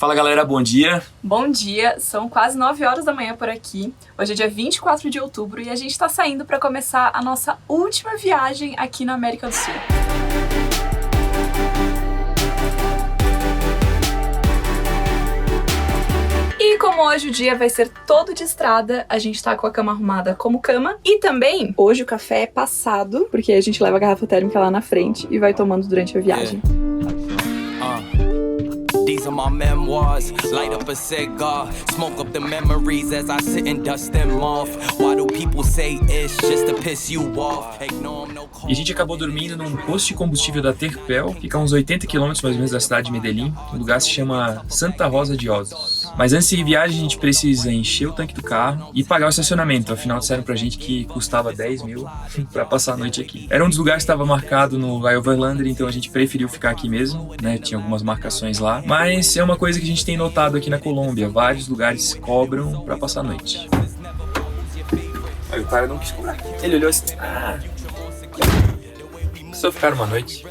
Fala galera, bom dia. Bom dia, são quase 9 horas da manhã por aqui. Hoje é dia 24 de outubro e a gente tá saindo para começar a nossa última viagem aqui na América do Sul. E como hoje o dia vai ser todo de estrada, a gente tá com a cama arrumada como cama. E também, hoje o café é passado, porque a gente leva a garrafa térmica lá na frente e vai tomando durante a viagem. These are my memoirs. Light up a cigar, smoke up the memories as I sit and dust them off. Why do people say it's just to piss you off? E a gente acabou dormindo num posto de combustível da Terpel, fica a uns 80 km mais ou menos da cidade de Medellín. O lugar se chama Santa Rosa de Osos. Mas antes de viagem a gente precisa encher o tanque do carro e pagar o estacionamento. Afinal disseram pra gente que custava 10 mil pra passar a noite aqui. Era um dos lugares que estava marcado no Overlander, então a gente preferiu ficar aqui mesmo, né? Tinha algumas marcações lá. Mas é uma coisa que a gente tem notado aqui na Colômbia. Vários lugares cobram pra passar a noite. Aí o cara não quis cobrar. Ele olhou assim, só ficar uma noite.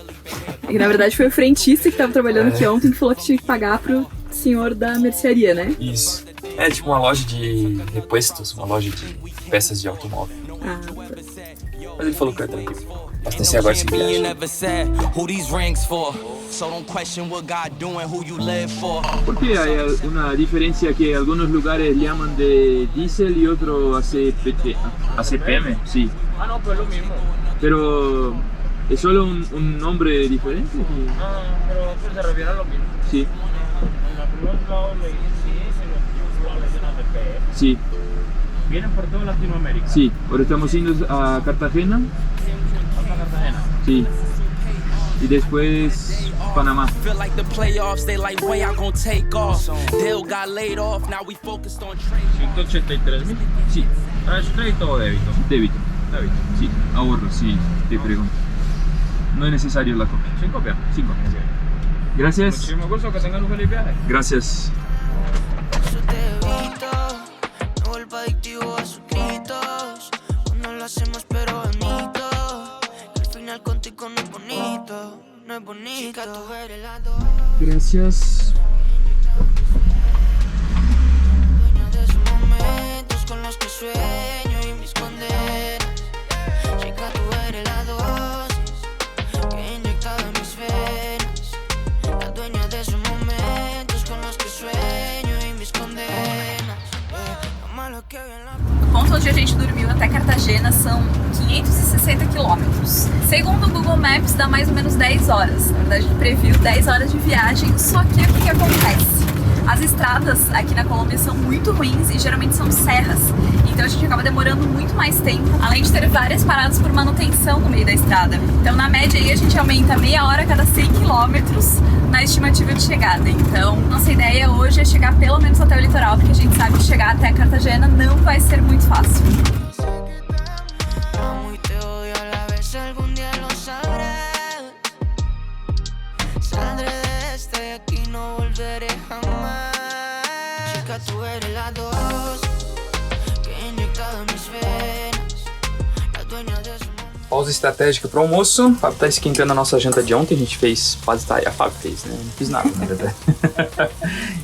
É que na verdade foi o frentista que tava trabalhando aqui ontem que falou que tinha que pagar pro senhor da mercearia, né? Isso. É tipo uma loja de repuestos, uma loja de peças de automóvel. Ah, Mas ele falou que era tranquilo. Abastecer agora esse viagem. Porque hay una diferencia que algunos lugares llaman de diésel y otros ACPM? Sí. Ah, no, pues lo mismo. Pero es solo un nombre diferente. Ah, pero pues se refiere a lo mismo. Sí, En algunos lados le dicen sí, en otros lados le dicen ACP. sí, Vienen por toda Latinoamérica. sí. Ahora estamos yendo a Cartagena. Hasta Cartagena. Sí. Y después Panamá. Feel like the playoffs, they like way I gon' take off. Dale got laid off, now we focused on trade. 183.000. Sí, Ah, ¿es crédito o débito? débito. Débito. Sí, ahorro, sí, te pregunto. No es necesario la copia. ¿Sin copia? 5. Gracias. Muchísimo gusto, que tengan un feliz viaje. Gracias. Eso te evito, no vuelvo adictivo a sus gritos. Cuando lo hacemos pero bonito, que al final contigo no es bonito, no es bonito. Chica, tú eres la dos. Gracias. Dueña de esos momentos con los que sueño y mis condenas. Chica, tú eres la dosis que he inyectado en mis venas. La dueña de esos momentos con los que sueño y mis condenas. Lo malo que hoy en la o ponto onde a gente dormiu até Cartagena são 560 quilômetros. Segundo o Google Maps, dá mais ou menos 10 horas. Na verdade, ele previu 10 horas de viagem, só que o que acontece? As estradas aqui na Colômbia são muito ruins e geralmente são serras. Então a gente acaba demorando muito mais tempo, além de ter várias paradas por manutenção no meio da estrada. Então na média aí a gente aumenta meia hora a cada 100 quilômetros na estimativa de chegada. Então nossa ideia hoje é chegar pelo menos até o litoral, porque a gente sabe que chegar até Cartagena não vai ser muito fácil. amo y te odio a la vez, algún día lo sabrás. Saldré de esta y aquí no volveré jamás. Chica, tú eres la dosis que he inyectado en mis venas. La dueña de su mundo. Pausa estratégica para o almoço. O Fábio tá esquentando a nossa janta de ontem. A gente fez quase a Fábio fez, né? Não fiz nada, na verdade.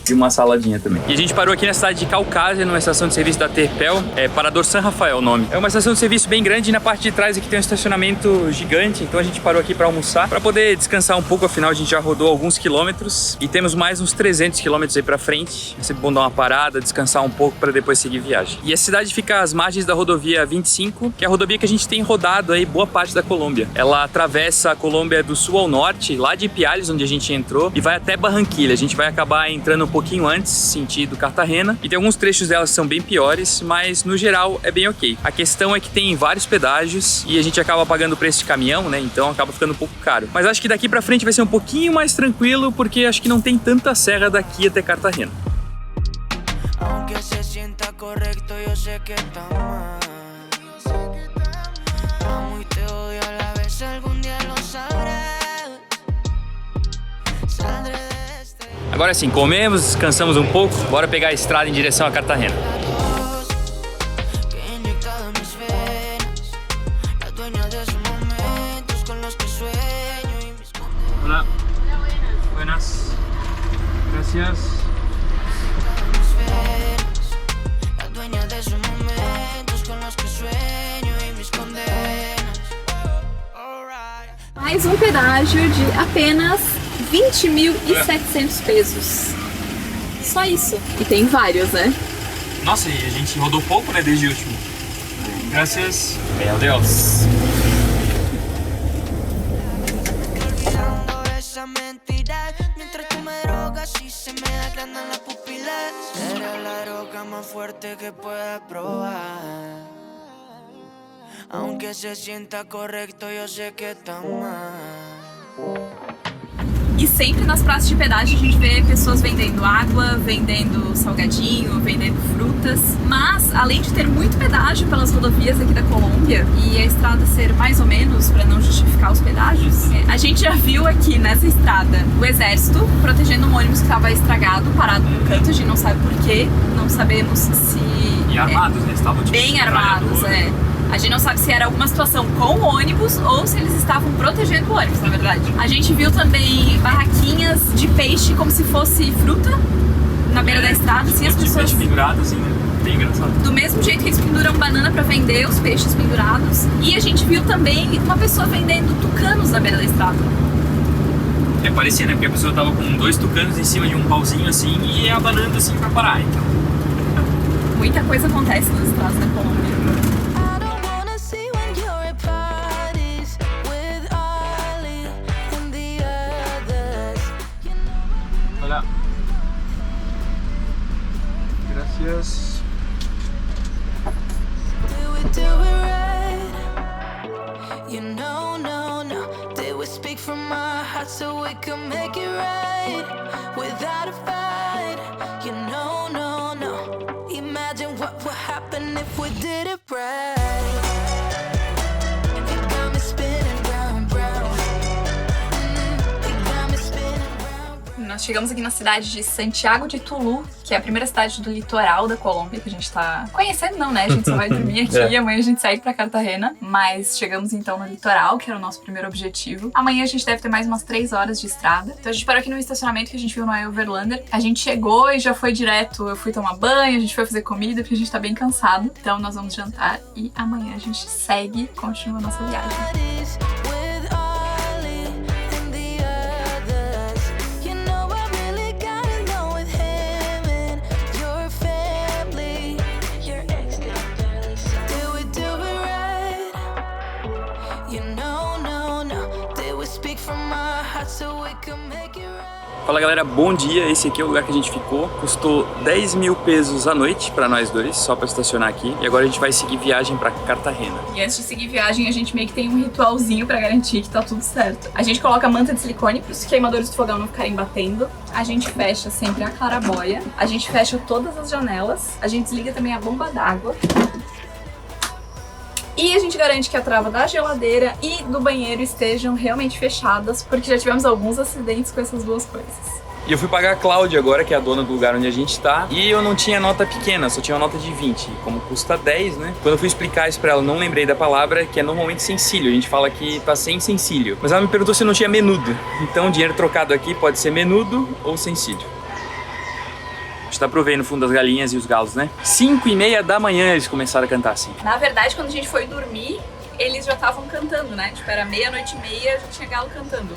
E uma saladinha também. E a gente parou aqui na cidade de Caucasia, numa estação de serviço da Terpel. É Parador San Rafael o nome. É uma estação de serviço bem grande e na parte de trás aqui tem um estacionamento gigante. Então a gente parou aqui para almoçar, para poder descansar um pouco. Afinal a gente já rodou alguns quilômetros e temos mais uns 300 quilômetros aí para frente. É sempre bom dar uma parada, descansar um pouco para depois seguir viagem. E a cidade fica às margens da rodovia 25, que é a rodovia que a gente tem rodado aí boa parte da Colômbia. Ela atravessa a Colômbia do sul ao norte, lá de Ipiales, onde a gente entrou, e vai até Barranquilla. A gente vai acabar entrando um pouquinho antes, sentido Cartagena, e tem alguns trechos dela que são bem piores, mas no geral é bem ok. A questão é que tem vários pedágios e a gente acaba pagando o preço de caminhão, né? Então acaba ficando um pouco caro. Mas acho que daqui pra frente vai ser um pouquinho mais tranquilo, porque acho que não tem tanta serra daqui até Cartagena. Aunque se sienta correcto, yo sé que está mal. Amo y te odio a la vez, algún día lo sabrás. Saldré de este. Agora sim, comemos, descansamos um pouco, bora pegar a estrada em direção a Cartagena. Que he inyectado en mis venas. La dueña de esos momentos con los que sueño y mis condenas. Hola. Buenas. Gracias. venas, la dueña de esos momentos con los que sueño y mis condenas. Mais um pedágio de apenas 20.700 pesos. Só isso. E tem vários, né? Nossa, e a gente rodou pouco, né, desde o último. Graças, meu Deus. Olvidando esa mentira, mientras tú me drogas y se me agrandan las pupilas. Eres la droga más fuerte que puedas probar. Aunque se sienta correcto, yo sé que está mal. E sempre nas praças de pedágio a gente vê pessoas vendendo água, vendendo salgadinho, vendendo frutas. Mas, além de ter muito pedágio pelas rodovias aqui da Colômbia e a estrada ser mais ou menos, para não justificar os pedágios, a gente já viu aqui nessa estrada o exército protegendo um ônibus que estava estragado, parado no canto. A gente não sabe porquê, não sabemos se... E armados, né? Estavam tipo, bem armados, é. A gente não sabe se era alguma situação com o ônibus ou se eles estavam protegendo o ônibus, na verdade. A gente viu também barraquinhas de peixe como se fosse fruta na beira da estrada. Assim, as pessoas... peixe pendurado, assim, né? Bem engraçado. Do mesmo jeito que eles penduram banana pra vender os peixes pendurados. E a gente viu também uma pessoa vendendo tucanos na beira da estrada. É, parecia, né? Porque a pessoa tava com 2 tucanos em cima de um pauzinho assim e abanando assim pra parar, então. Muita coisa acontece nas estradas da Colômbia. Olha. Gracias. Do we do it right? You know, no, no. Did we speak from our hearts so we can make it right? Without a fight. You know, no, no. Imagine what would happen if we did it right. You got me spinning round, round. You got me spinning round, round. Nós chegamos aqui na cidade de Santiago de Tulu, que é a primeira cidade do litoral da Colômbia, que a gente tá conhecendo, não, né? A gente só vai dormir aqui e amanhã a gente segue pra Cartagena. Mas chegamos então no litoral, que era o nosso primeiro objetivo. Amanhã a gente deve ter mais umas 3 horas de estrada. Então a gente parou aqui no estacionamento que a gente viu no Overlander. A gente chegou e já foi direto, eu fui tomar banho, a gente foi fazer comida, porque a gente tá bem cansado. Então nós vamos jantar e amanhã a gente segue, continua a nossa viagem. With Ollie and the others, you know I really got along with him and your family. Your ex did we do it right? You know, no, no. Did we speak from our hearts so we can make it right? Fala galera, bom dia, esse aqui é o lugar que a gente ficou. Custou 10 mil pesos a noite pra nós dois, só pra estacionar aqui. E agora a gente vai seguir viagem pra Cartagena. E antes de seguir viagem, a gente meio que tem um ritualzinho pra garantir que tá tudo certo. A gente coloca manta de silicone pros queimadores do fogão não ficarem batendo. A gente fecha sempre a clarabóia. A gente fecha todas as janelas. A gente desliga também a bomba d'água. E a gente garante que a trava da geladeira e do banheiro estejam realmente fechadas, porque já tivemos alguns acidentes com essas duas coisas. E eu fui pagar a Cláudia agora, que é a dona do lugar onde a gente tá. E eu não tinha nota pequena, só tinha uma nota de 20. Como custa 10, né? Quando eu fui explicar isso pra ela, não lembrei da palavra, que é normalmente sencillo. A gente fala que tá sem sencillo. Mas ela me perguntou se não tinha menudo. Então, dinheiro trocado aqui pode ser menudo ou sencillo. A gente tá pra ver no fundo das galinhas e os galos, né? 5h30 da manhã eles começaram a cantar assim. Na verdade, quando a gente foi dormir, eles já estavam cantando, né? Tipo, era 00:30, já tinha galo cantando.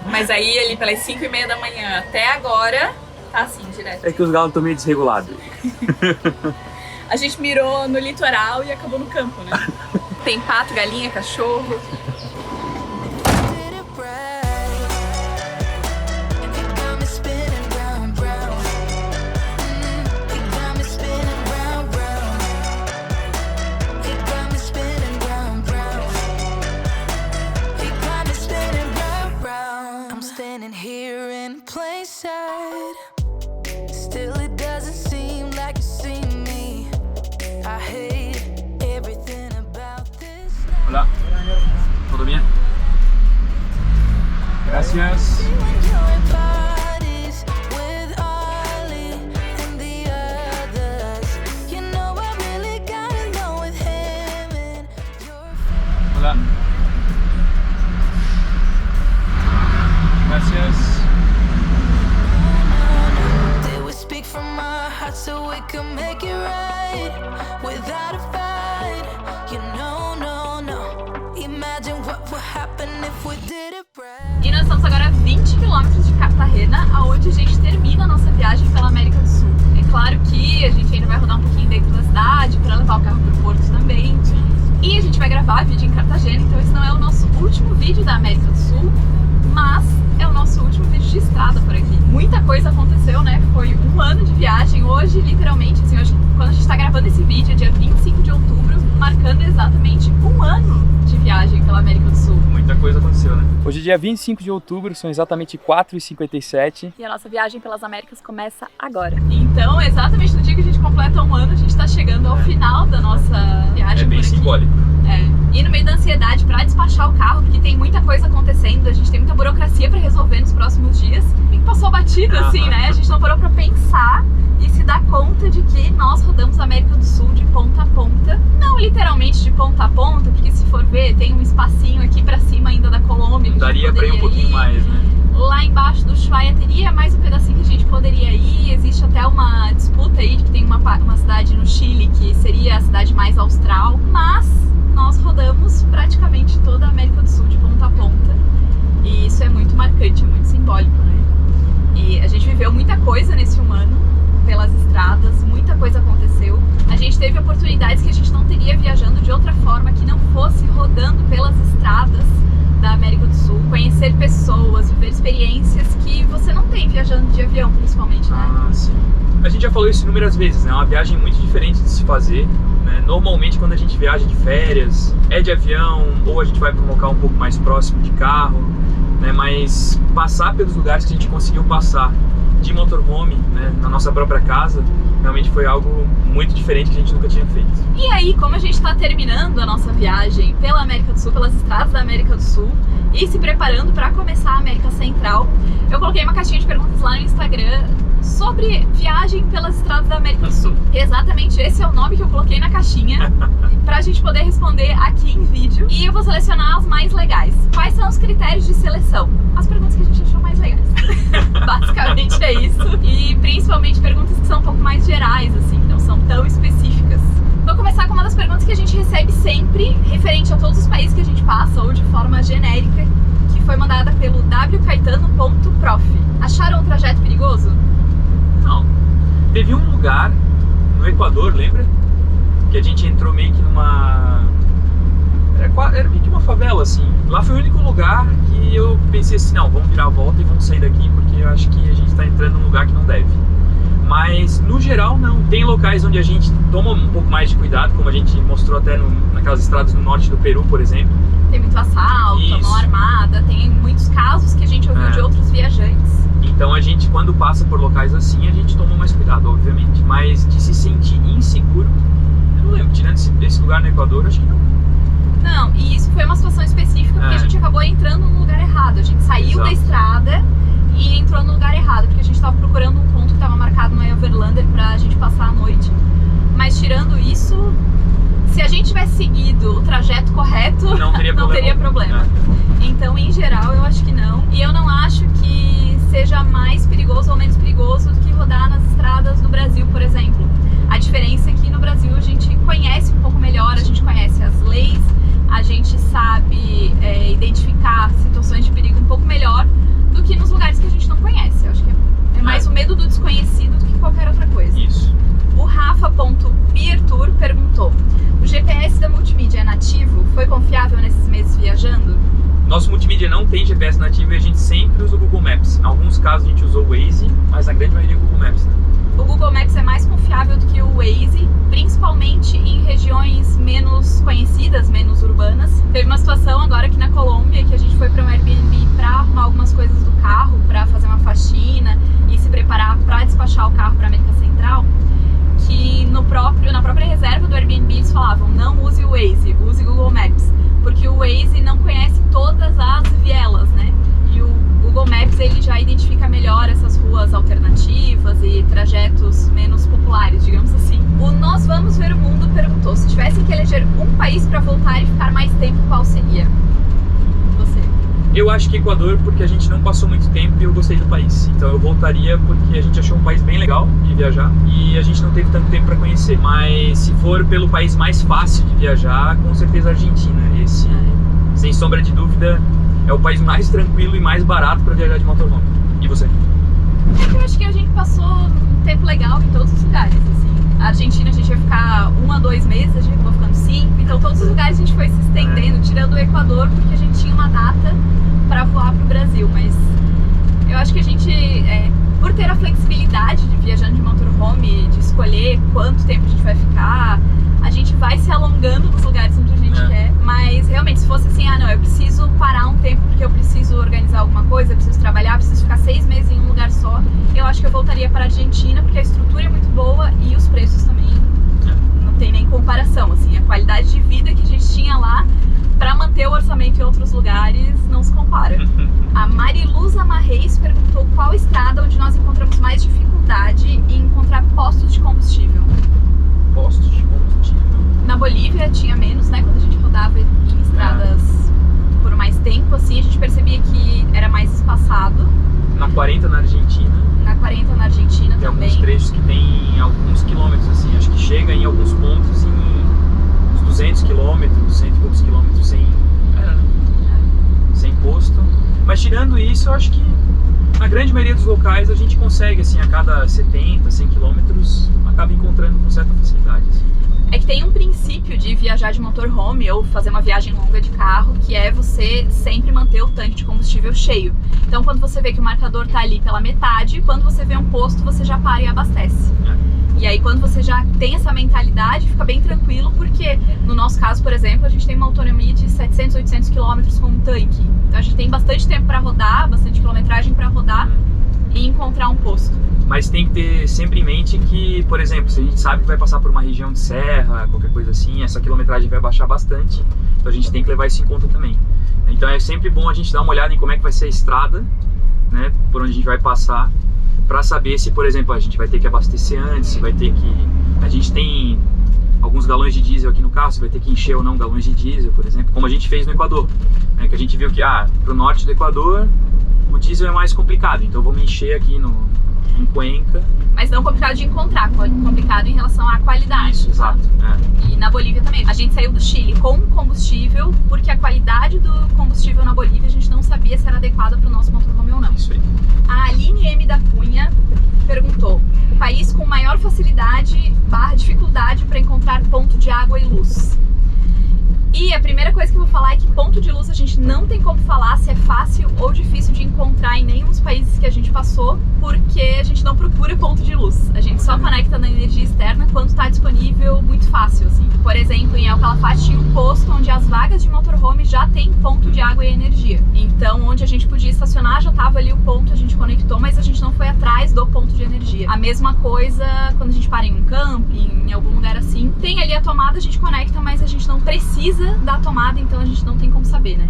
Mas aí, ali pelas 5h30 da manhã até agora, tá assim, direto. É que os galos estão meio desregulados. A gente mirou no litoral e acabou no campo, né? Tem pato, galinha, cachorro. Did it right? You got me spinning round, round. You got me spinning round, round. You got me spinning round, round. You got me spinning round, round. I'm standing here in plain sight. Still it doesn't seem like you see me. I hate everything about this. Hola. ¿Todo bien? Gracias. Hola. Gracias. Did we speak from our so we can make it right without a fight. You know, no. Imagine what would happen if we did it right. E nós estamos agora a 20 quilômetros de Cartagena, aonde a gente termina a nossa viagem pela América do Sul. É claro que a gente ainda vai rodar um pouquinho dentro da cidade para levar o carro pro porto também. E a gente vai gravar vídeo em Cartagena, então esse não é o nosso último vídeo da América do Sul, mas é o nosso último vídeo de estrada por aqui. Muita coisa aconteceu, né? Foi um ano de viagem. Hoje, literalmente, assim, hoje, quando a gente tá gravando esse vídeo, é dia 25 de outubro, marcando exatamente um ano de viagem pela América do Sul. Muita coisa aconteceu, né? Hoje é dia 25 de outubro, são exatamente 4h57. E a nossa viagem pelas Américas começa agora. Então, exatamente no dia que a gente completa um ano, a gente tá chegando ao final da nossa viagem. É bem simbólico. E no meio da ansiedade pra despachar o carro, porque tem muita coisa acontecendo, a gente tem muita burocracia pra resolver nos próximos dias. E passou batido assim, né? A gente não parou pra pensar e se dar conta de que nós rodamos a América do Sul de ponta a ponta. Não literalmente de ponta a ponta, porque se for ver, tem um espacinho aqui pra cima ainda da Colômbia. Daria pra ir um pouquinho mais, né? Lá embaixo do Ushuaia teria mais um pedacinho que a gente poderia ir. Existe até uma disputa aí de que tem uma cidade no Chile que seria a cidade mais austral. Mas nós rodamos praticamente toda a América do Sul de ponta a ponta. E isso é muito marcante, é muito simbólico, né? E a gente viveu muita coisa nesse um ano pelas estradas, muita coisa aconteceu. A gente teve oportunidades que a gente não teria viajando de outra forma que não fosse rodando pelas estradas da América do Sul, conhecer pessoas, viver experiências que você não tem viajando de avião, principalmente, né? Ah, sim. A gente já falou isso inúmeras vezes, né? É uma viagem muito diferente de se fazer, né? Normalmente quando a gente viaja de férias, é de avião, ou a gente vai para um local um pouco mais próximo de carro, né? Mas passar pelos lugares que a gente conseguiu passar de motorhome, né? Na nossa própria casa, realmente foi algo muito diferente que a gente nunca tinha feito. E aí, como a gente está terminando a nossa viagem pela América do Sul, pelas estradas da América do Sul, e se preparando para começar a América Central, eu coloquei uma caixinha de perguntas lá no Instagram sobre viagem pelas estradas da América do Sul. E exatamente esse é o nome que eu coloquei na caixinha pra gente poder responder aqui em vídeo. E eu vou selecionar as mais legais. Quais são os critérios de seleção? As perguntas que a gente achou mais legais. Basicamente é isso. E principalmente perguntas que são um pouco mais gerais, assim, que não são tão específicas. Vou começar com uma das perguntas que a gente recebe sempre, referente a todos os países que a gente passa, ou de forma genérica, que foi mandada pelo wcaetano.prof. Acharam o trajeto perigoso? Não. Teve um lugar no Equador, lembra? Que a gente entrou meio que numa... Era meio que uma favela, assim. Lá foi o único lugar que eu pensei assim, não, vamos virar a volta e vamos sair daqui, porque eu acho que a gente está entrando num lugar que não deve. Mas, no geral, não. Tem locais onde a gente toma um pouco mais de cuidado, como a gente mostrou até naquelas estradas no norte do Peru, por exemplo. Tem muito assalto, mão armada, tem muitos casos que a gente ouviu de outros viajantes. Então a gente, quando passa por locais assim, a gente toma mais cuidado, obviamente. Mas de se sentir inseguro, eu não lembro. Tirando esse lugar no Equador, acho que não. Não, e isso foi uma situação específica porque a gente acabou entrando no lugar errado. A gente saiu da estrada e entrou no lugar errado, porque a gente estava procurando um ponto que estava marcado no Overlander pra gente passar a noite. Mas tirando isso, se a gente tivesse seguido o trajeto correto, não teria problema. Então, em geral, eu acho que não. E eu não acho que seja mais perigoso ou menos perigoso do que rodar nas estradas do Brasil, por exemplo. A diferença é que no Brasil a gente conhece um pouco melhor, a gente conhece as leis, a gente sabe identificar situações de perigo um pouco melhor do que nos lugares que a gente não conhece. Eu acho que é mais o medo do desconhecido do que qualquer outra coisa. Isso. O Rafa.Piertour perguntou: o GPS da multimídia é nativo? Foi confiável nesses meses viajando? Nosso multimídia não tem GPS nativo e a gente sempre usa o Google Maps. Em alguns casos a gente usou o Waze, mas na grande maioria é o Google Maps, né? O Google Maps é mais confiável do que o Waze, principalmente em regiões menos conhecidas, menos urbanas. Teve uma situação agora aqui na Colômbia que a gente foi para um Airbnb para arrumar algumas coisas do carro, para fazer uma faxina e se preparar para despachar o carro para a América Central, que na própria reserva do Airbnb eles falavam: não use o Waze, use o Google Maps, porque o Waze não conhece todas as vielas, né? E o Google Maps ele já identifica melhor essas ruas alternativas e trajetos menos populares, digamos assim. O Nós Vamos Ver o Mundo perguntou: se tivessem que eleger um país para voltar e ficar mais tempo, qual seria? Você? Eu acho que Equador porque a gente não passou muito tempo e eu gostei do país. Então eu voltaria porque a gente achou um país bem legal de viajar e a gente não teve tanto tempo para conhecer. Mas se for pelo país mais fácil de viajar, com certeza a Argentina. Esse, sem sombra de dúvida, é o país mais tranquilo e mais barato para viajar de motorhome. E você? Eu acho que a gente passou um tempo legal em todos os lugares, assim. A Argentina a gente ia ficar 1 a 2 meses, a gente acabou ficando 5. Então todos os lugares a gente foi se estendendo, tirando o Equador, porque a gente tinha uma data para voar pro Brasil. Mas eu acho que a gente, por ter a flexibilidade de viajando de motorhome, de escolher quanto tempo a gente vai ficar, a gente vai se alongando nos lugares onde a gente quer. Mas realmente, se fosse assim, não, eu preciso parar um tempo porque eu preciso organizar alguma coisa, eu preciso trabalhar, eu preciso ficar 6 meses em um lugar só, eu acho que eu voltaria para a Argentina, porque a estrutura é muito boa e os preços também não tem nem comparação, assim, a qualidade de vida que a gente tinha lá para manter o orçamento em outros lugares não se compara. A Mariluz Amarreis perguntou qual estrada onde nós encontramos mais dificuldade em encontrar postos de combustível. Postos de combustível. Na Bolívia tinha menos, né? Quando a gente rodava em estradas por mais tempo, assim, a gente percebia que era mais espaçado. Na 40 na Argentina. Na 40 na Argentina tem também. Alguns trechos que tem alguns quilômetros, assim, acho que chega em alguns pontos em uns 200 quilômetros, 100 e poucos quilômetros sem posto. Mas tirando isso, eu acho que na grande maioria dos locais a gente consegue, assim, a cada 70, 100 quilômetros, acaba encontrando com certa facilidade. Assim. É que tem um princípio de viajar de motorhome ou fazer uma viagem longa de carro, que é você sempre manter o tanque de combustível cheio. Então quando você vê que o marcador tá ali pela metade, quando você vê um posto, você já para e abastece. E aí quando você já tem essa mentalidade, fica bem tranquilo, porque no nosso caso, por exemplo, a gente tem uma autonomia de 700, 800 km com um tanque. Então a gente tem bastante tempo para rodar, bastante quilometragem para rodar e encontrar um posto. Mas tem que ter sempre em mente que, por exemplo, se a gente sabe que vai passar por uma região de serra, qualquer coisa assim, essa quilometragem vai baixar bastante, então a gente tem que levar isso em conta também. Então é sempre bom a gente dar uma olhada em como é que vai ser a estrada, né, por onde a gente vai passar, para saber se, por exemplo, a gente vai ter que abastecer antes, se vai ter que... A gente tem alguns galões de diesel aqui no carro, se vai ter que encher ou não galões de diesel, por exemplo, como a gente fez no Equador, né, que a gente viu que, pro norte do Equador, o diesel é mais complicado, então vamos encher aqui em Cuenca. Mas não complicado de encontrar, complicado em relação à qualidade. Isso, exato. E na Bolívia também. A gente saiu do Chile com combustível, porque a qualidade do combustível na Bolívia a gente não sabia se era adequada para o nosso motorhome ou não. Isso aí. A Aline M. da Cunha perguntou: país com maior facilidade / dificuldade para encontrar ponto de água e luz. E a primeira coisa que eu vou falar é que ponto de luz a gente não tem como falar se é fácil ou difícil de encontrar em nenhum dos países que a gente passou, porque a gente não procura ponto de luz. A gente só conecta na energia externa quando está disponível muito fácil, assim. Por exemplo, em El Calafate tinha um posto onde as vagas de motorhome já tem ponto de água e energia. Então, onde a gente podia estacionar, já estava ali o ponto, a gente conectou, mas a gente não foi atrás do ponto de energia. A mesma coisa quando a gente para em um camping, em algum lugar assim. Tem ali a tomada, a gente conecta, mas a gente não precisa da tomada, então a gente não tem como saber, né?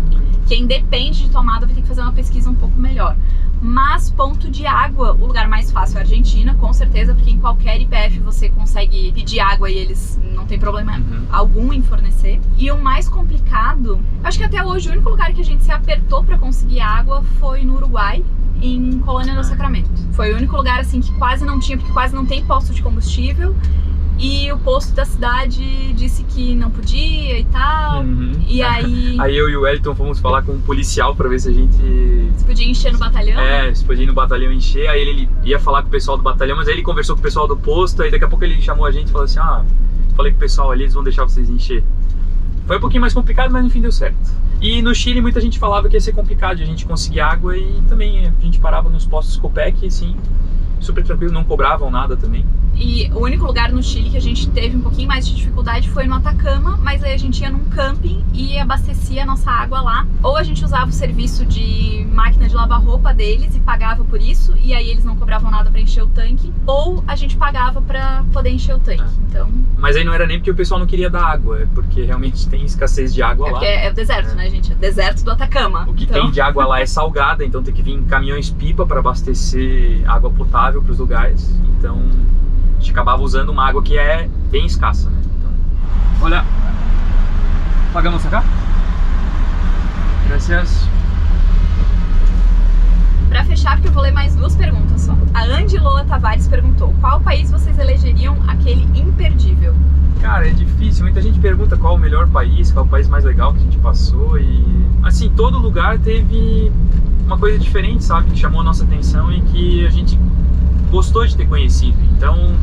Quem depende de tomada vai ter que fazer uma pesquisa um pouco melhor. Mas ponto de água, o lugar mais fácil é a Argentina, com certeza, porque em qualquer IPF você consegue pedir água e eles não tem problema algum em fornecer. E o mais complicado, acho que até hoje o único lugar que a gente se apertou para conseguir água foi no Uruguai, em Colônia do Sacramento. Foi o único lugar assim que quase não tinha, porque quase não tem posto de combustível. E o posto da cidade disse que não podia e tal. E aí... Aí eu e o Wellington fomos falar com um policial pra ver se a gente... Se podia encher no batalhão? Se podia ir no batalhão encher. Aí ele ia falar com o pessoal do batalhão, mas aí ele conversou com o pessoal do posto. Aí daqui a pouco ele chamou a gente e falou assim: falei com o pessoal ali, eles vão deixar vocês encher. Foi um pouquinho mais complicado, mas no fim deu certo. E no Chile muita gente falava que ia ser complicado de a gente conseguir água. E também a gente parava nos postos Copec, assim, super tranquilo, não cobravam nada também. E o único lugar no Chile que a gente teve um pouquinho mais de dificuldade foi no Atacama, mas aí a gente ia num camping e abastecia a nossa água lá. Ou a gente usava o serviço de máquina de lavar roupa deles e pagava por isso, e aí eles não cobravam nada pra encher o tanque, ou a gente pagava pra poder encher o tanque. Então... Mas aí não era nem porque o pessoal não queria dar água, é porque realmente tem escassez de água lá. Porque é o deserto, né, gente? É o deserto do Atacama. O que tem de água lá é salgada, então tem que vir caminhões-pipa para abastecer água potável para os lugares. Então a gente acabava usando uma água que é bem escassa, né? Então... Olha, pagamos acá? Gracias. fechar, porque eu vou ler mais 2 perguntas só. A Andiloa Tavares perguntou: qual país vocês elegeriam aquele imperdível? Cara, é difícil. Muita gente pergunta qual o melhor país, qual o país mais legal que a gente passou. E assim, todo lugar teve uma coisa diferente, sabe? Que chamou a nossa atenção e que a gente gostou de ter conhecido. Então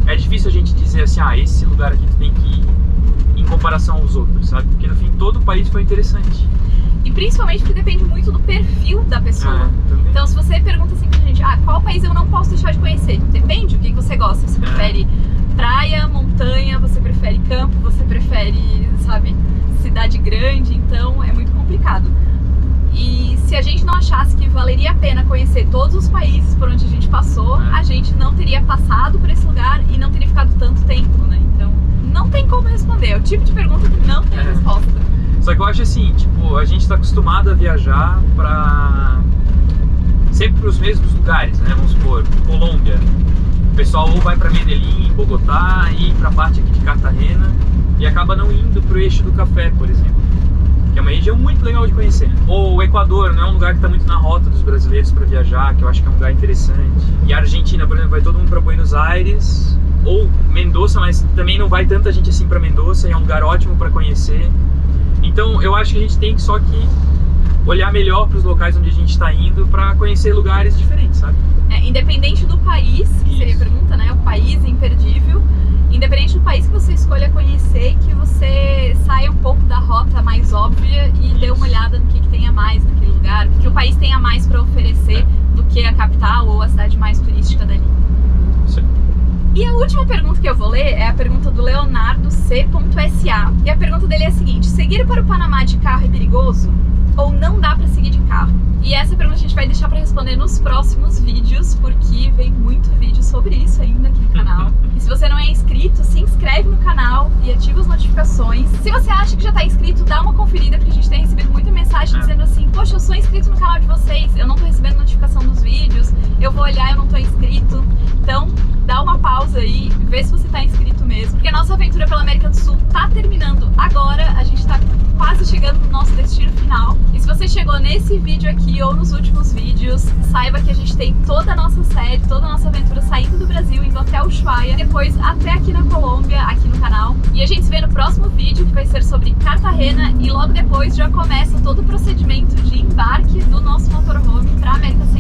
é difícil a gente dizer assim, esse lugar aqui tu tem que ir em comparação aos outros, sabe? Porque no fim todo o país foi interessante. E principalmente porque depende muito do perfil da pessoa. Então se você pergunta assim pra gente, qual país eu não posso deixar de conhecer? Depende do que você gosta. Você prefere praia, montanha, você prefere campo, você prefere, sabe, cidade grande. Então é muito complicado. E se a gente não achasse que valeria a pena conhecer todos os países por onde a gente passou, a gente não teria passado por esse lugar e não teria ficado tanto tempo, né? Então não tem como responder. É o tipo de pergunta que não tem resposta. Só que eu acho assim, tipo, a gente tá acostumado a viajar sempre para os mesmos lugares, né? Vamos supor, Colômbia. O pessoal ou vai para Medellín, Bogotá, e para a parte aqui de Cartagena, e acaba não indo pro eixo do café, por exemplo, que é uma região muito legal de conhecer. Ou o Equador, não é um lugar que está muito na rota dos brasileiros para viajar, que eu acho que é um lugar interessante. E a Argentina, por exemplo, vai todo mundo para Buenos Aires, ou Mendoza, mas também não vai tanta gente assim para Mendoza, e é um lugar ótimo para conhecer. Então eu acho que a gente tem só que olhar melhor para os locais onde a gente está indo para conhecer lugares diferentes, sabe? Independente do país, que seria a pergunta, né? O país imperdível. Independente do país que você escolha conhecer, que você saia um pouco da rota mais óbvia e dê uma olhada no que tem a mais naquele lugar, o que o país tem a mais para oferecer do que a capital ou a cidade mais turística dali. Sim. E a última pergunta que eu vou ler é a pergunta do Leonardo C.SA. E a pergunta dele é a seguinte: seguir para o Panamá de carro é perigoso? Ou não dá para seguir de carro? E essa pergunta a gente vai deixar para responder nos próximos vídeos, porque vem muito vídeo sobre isso ainda aqui no canal. E se você não é inscrito, se inscreve no canal e ativa as notificações. Se você acha que já está inscrito, dá uma conferida, porque a gente tem recebido muita mensagem dizendo assim: poxa, eu sou inscrito no canal de vocês, eu não tô recebendo notificação dos vídeos, eu vou olhar, eu não tô inscrito. Então dá uma pausa aí, vê se você tá inscrito mesmo, porque a nossa aventura pela América do Sul tá terminando agora, a gente tá quase chegando no nosso destino final. E se você chegou nesse vídeo aqui ou nos últimos vídeos, saiba que a gente tem toda a nossa série, toda a nossa aventura saindo do Brasil, indo até Ushuaia, depois até aqui na Colômbia, aqui no canal. E a gente se vê no próximo vídeo, que vai ser sobre Cartagena, e logo depois já começa todo o procedimento de embarque do nosso motorhome pra América Central.